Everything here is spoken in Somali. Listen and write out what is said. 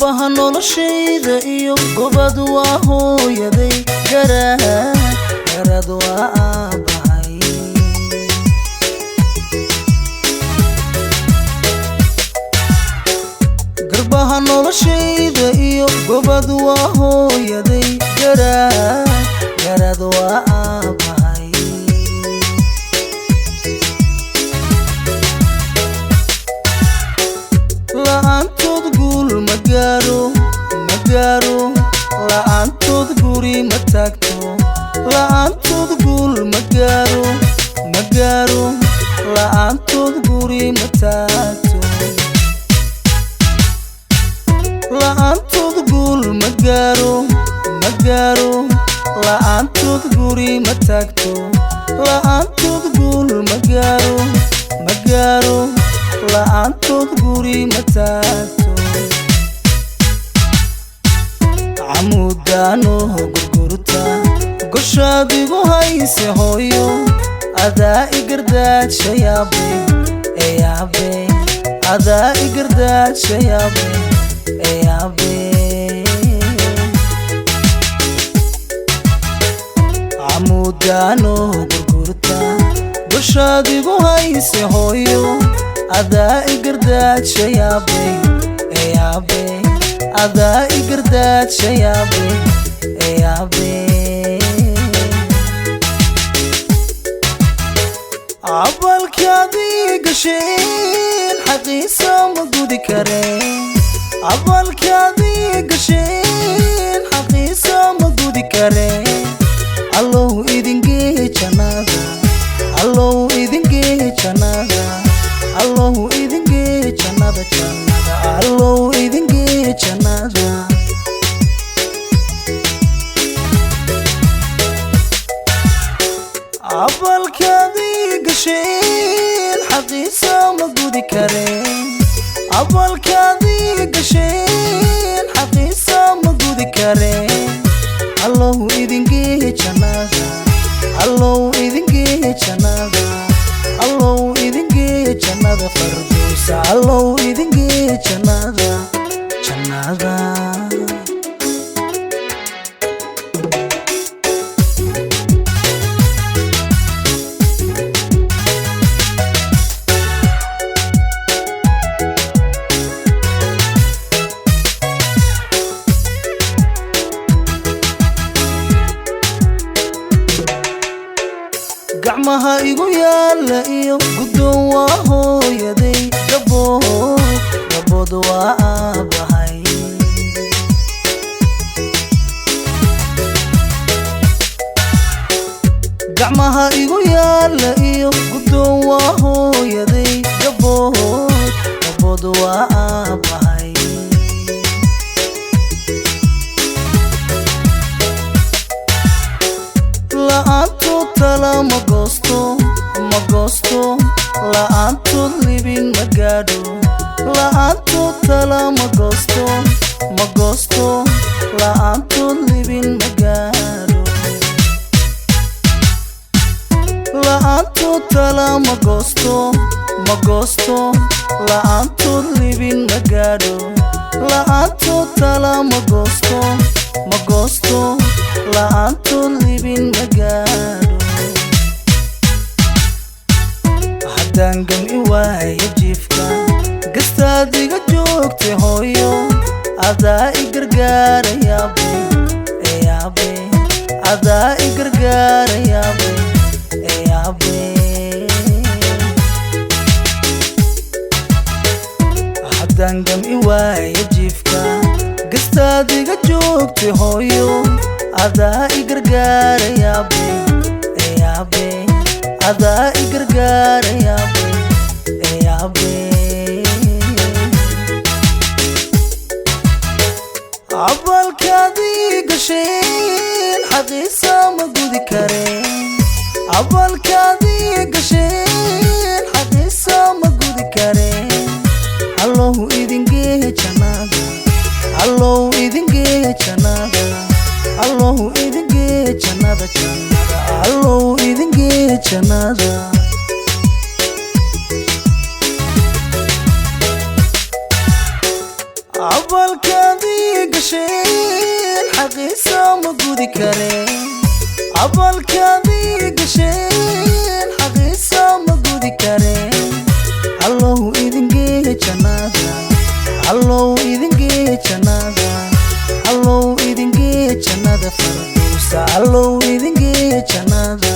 garbaha noloshayda iyo gobad waa hooyaday garad waa aabahay garbaha noloshayda iyo gobad waa hooyaday garad waa aabahay la'aantood guul ma gaaro la'aantood guri ma taagto la'aantood guul ma gaaro la'aantood guri ma taagto la'aantood guul ma gaaro la'aantood guri ma taagto la'aantood guul ma gaaro la'aantood guri ma taagto camudaano gurgurta goshaad igu hayse hooyo adaa igardaadsha yaabe adaa igardaadsha yaabe camudaano gurgurta goshaad igu hayse hooyo adaa igardaadsha yaabe adaa igardaadsha yaabe cabalkaadii gasheen xaqiisa ma gudi kareen cabalkaadii gasheen xaqiisa ma gudi kareen allow idingeeye jannada allow idingeeye jannada allow idingeeye jannada allow idingeeye jannada cabalkaadii gasheen xaqiisa ma gudi kareen cabalkaadii gasheen xaqiisa ma gudi kareen allow idingeeye jannada allow idingeeye jannada allow idingeeye jannada fardowsa allow idingeeye jannada gacmaha igu yaala iyo guddoon waa hooyaday gabood waa aabahay gacmaha igu yaala iyo guddoon waa hooyaday gabood waa aabahay la'aantood tala ma goosto la'aantood libin ma gaadho la'aantood tala ma goosto la'aantood libin ma gaadho la'aantood tala ma goosto la'aantood libin ma gaadho la'aantood tala ma goosto la'aantood libin ma gaadho haddaan gam'i waayo jiifka gastaad iga joogtay hooyo adaa igargaara yaabe adaa igargaara yaabe haddaan gam'i waayo jiifka gastaad iga joogtay hooyo adaa igargaara yaabe adaa igargaara yaabe cabalkaadii gasheen xaqiisa ma gudi kareen cabalkaadii gasheen xaqiisa ma gudi kareen allow idingeeye jannada allow idingeeye jannada allow idingeeye jannada allow idingeeye jannada cabalkaadii xaqiisa ma gudi kareen abalkaadii gasheen xaqiisa ma gudi kareen allow idin geeya jannada allow idin geeya jannada allow idin geeya jannada firdawsa allow idin geeya jannada